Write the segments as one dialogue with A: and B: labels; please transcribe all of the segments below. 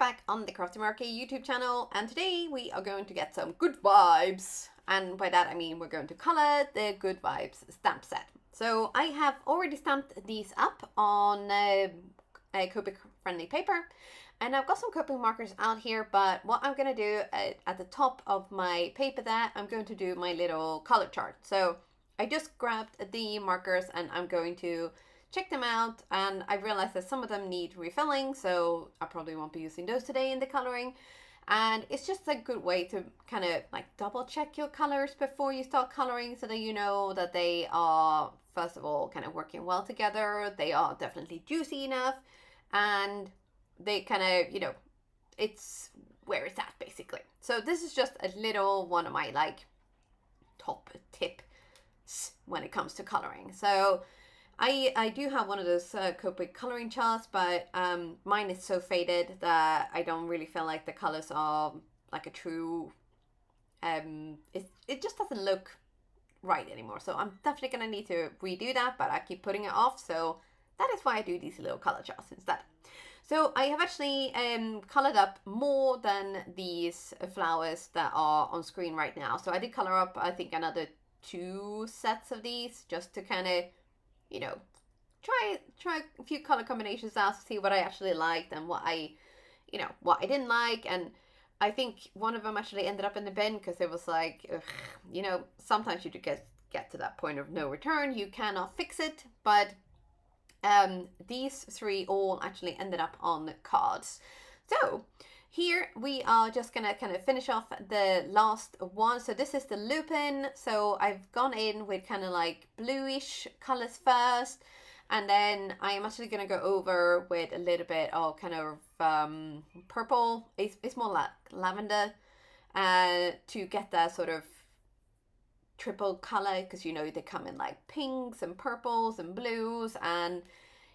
A: back on the Crafty Meraki YouTube channel, and today we are going to get some good vibes, and by that I mean we're going to color the good vibes stamp set. So I have already stamped these up on a copic friendly paper, and I've got some copic markers out here, but what I'm going to do at the top of my paper there, I'm going to do my little color chart. So I just grabbed the markers and I'm going to check them out, and I realized that some of them need refilling, so I probably won't be using those today in the coloring. And it's just a good way to kind of like double check your colors before you start coloring, so that you know that they are, first of all, kind of working well together, they are definitely juicy enough, and they kind of, you know, it's where it's at basically. So this is just a little one of my like top tips when it comes to coloring. So I do have one of those copic coloring charts, but mine is so faded that I don't really feel like the colors are like a true, it just doesn't look right anymore. So I'm definitely going to need to redo that, but I keep putting it off. So that is why I do these little color charts instead. So I have actually colored up more than these flowers that are on screen right now. So I did color up, I think, another 2 sets of these just to kind of, you know, try a few color combinations out to see what I actually liked and what I didn't like. And I think one of them actually ended up in the bin because it was like, ugh, you know, sometimes you do get to that point of no return. You cannot fix it. But these 3 all actually ended up on cards. So here we are just gonna kind of finish off the last one. So this is the lupin. So I've gone in with kind of like bluish colors first, and then I am actually gonna go over with a little bit of kind of purple. It's more like lavender, to get that sort of triple color, because you know they come in like pinks and purples and blues. And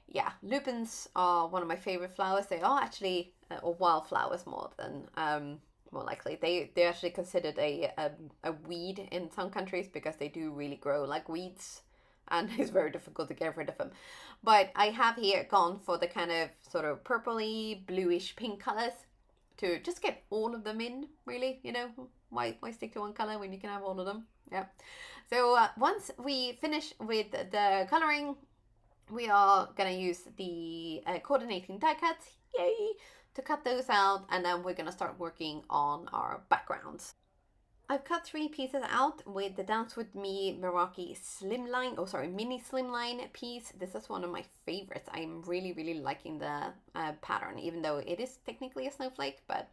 A: yeah, lupins are one of my favorite flowers. They are actually or wildflowers more than more likely. They're actually considered a weed in some countries because they do really grow like weeds, and it's very difficult to get rid of them. But I have here gone for the kind of sort of purpley, bluish, pink colors to just get all of them in, really. You know, why stick to one color when you can have all of them? Yeah. So once we finish with the coloring, we are going to use the coordinating die cuts, yay, to cut those out, and then we're going to start working on our backgrounds. I've cut 3 pieces out with the Dance With Me Meraki mini slimline piece. This is one of my favorites. I'm really liking the pattern, even though it is technically a snowflake, but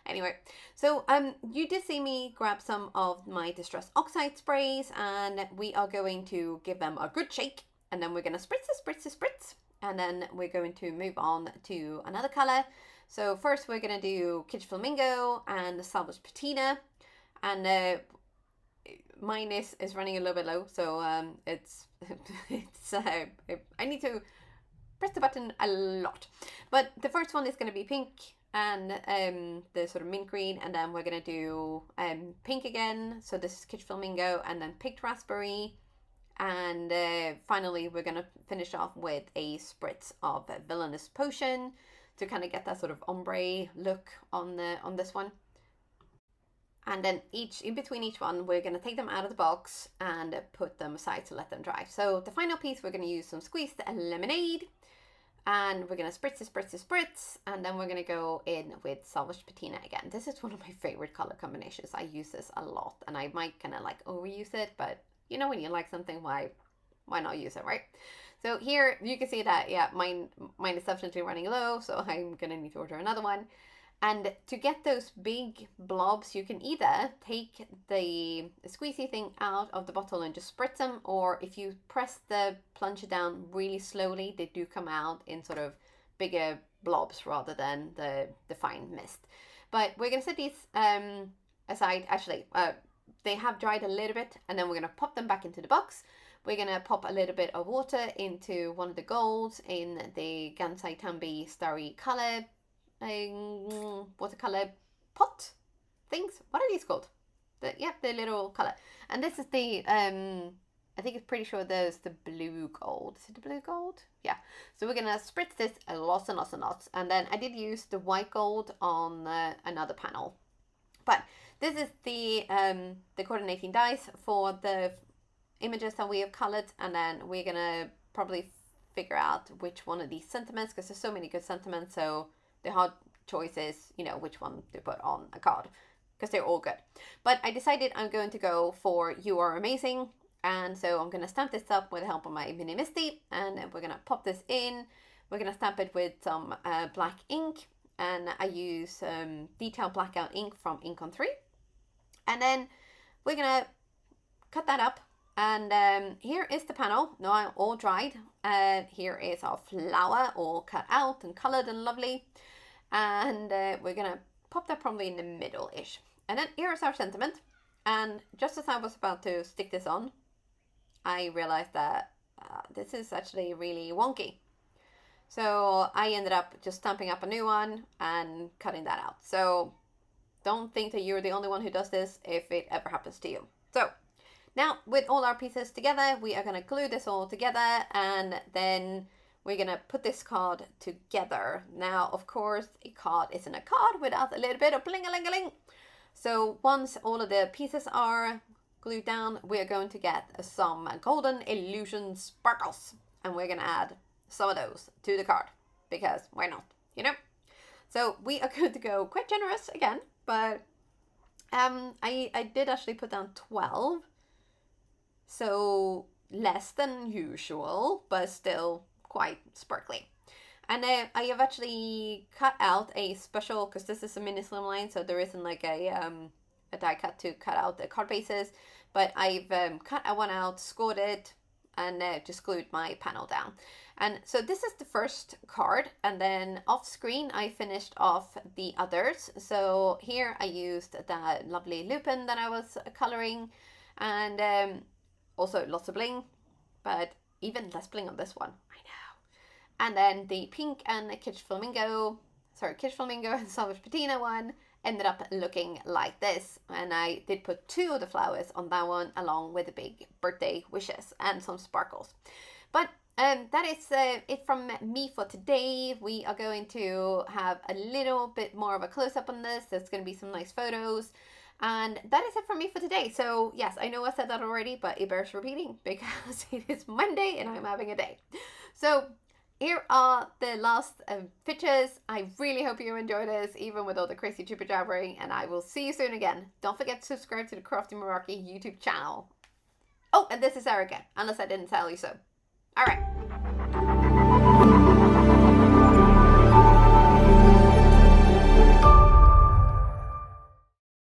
A: anyway. So you did see me grab some of my Distress Oxide sprays, and we are going to give them a good shake, and then we're going to spritz, and then we're going to move on to another color. So first we're going to do Kitsch Flamingo and Salvaged Patina, and mine is running a little bit low, so I need to press the button a lot. But the first one is going to be pink and the sort of mint green, and then we're going to do pink again. So this is Kitsch Flamingo, and then picked raspberry. And finally, we're going to finish off with a spritz of Villainous potion to kind of get that sort of ombre look on this one. And then in between each one, we're going to take them out of the box and put them aside to let them dry. So the final piece, we're going to use some squeezed lemonade, and we're going to spritz, and then we're going to go in with Salvaged Patina again. This is one of my favorite color combinations. I use this a lot, and I might kind of like overuse it, but you know, when you like something, why not use it, right? So here you can see that, yeah, mine is definitely running low, so I'm gonna need to order another one. And to get those big blobs, you can either take the squeezy thing out of the bottle and just spritz them, or if you press the plunger down really slowly, they do come out in sort of bigger blobs rather than the fine mist. But we're gonna set these aside. Actually, they have dried a little bit, and then we're going to pop them back into the box. We're going to pop a little bit of water into one of the golds in the Gansai Tambi Starry color watercolor pot things. What are these called? The little color. And this is the I think it's pretty sure there's the blue gold. Is it the blue gold? Yeah. So we're gonna spritz this lots and lots and lots. And then I did use the white gold on another panel. But this is the coordinating dies for the images that we have colored, and then we're gonna probably figure out which one of these sentiments, because there's so many good sentiments, so the hard choice is, you know, which one to put on a card, because they're all good. But I decided I'm going to go for You Are Amazing, and so I'm going to stamp this up with the help of my mini MISTI, and we're going to pop this in. We're going to stamp it with some black ink, and I use detail Blackout ink from Ink on 3. And then we're going to cut that up, and here is the panel, now all dried. Here is our flower all cut out and colored and lovely. And we're going to pop that probably in the middle-ish. And then here's our sentiment. And just as I was about to stick this on, I realized that this is actually really wonky. So I ended up just stamping up a new one and cutting that out. So don't think that you're the only one who does this if it ever happens to you. So now with all our pieces together, we are going to glue this all together, and then we're going to put this card together. Now, of course, a card isn't a card without a little bit of bling-a-ling-a-ling. So once all of the pieces are glued down, we're going to get some golden illusion sparkles, and we're going to add some of those to the card, because why not, you know? So we are going to go quite generous again, but I did actually put down 12, so less than usual, but still quite sparkly. And I have actually cut out a special, because this is a mini slimline, so there isn't like a die cut to cut out the card bases, but I've cut one out, scored it, and just glued my panel down. And so this is the first card, and then off screen I finished off the others. So here I used that lovely lupin that I was coloring, and also lots of bling, but even less bling on this one, I know. And then the pink and Kitsch Flamingo and Salvaged Patina one ended up looking like this. And I did put 2 of the flowers on that one, along with the big birthday wishes and some sparkles. But that is it from me for today. We are going to have a little bit more of a close-up on this. There's going to be some nice photos. And that is it from me for today. So yes, I know I said that already, but it bears repeating because it is Monday and I'm having a day. So here are the last pictures. I really hope you enjoyed this, even with all the crazy jibber jabbering, and I will see you soon again. Don't forget to subscribe to the Crafty Meraki YouTube channel. Oh, and this is Erica, unless I didn't tell you so. All right.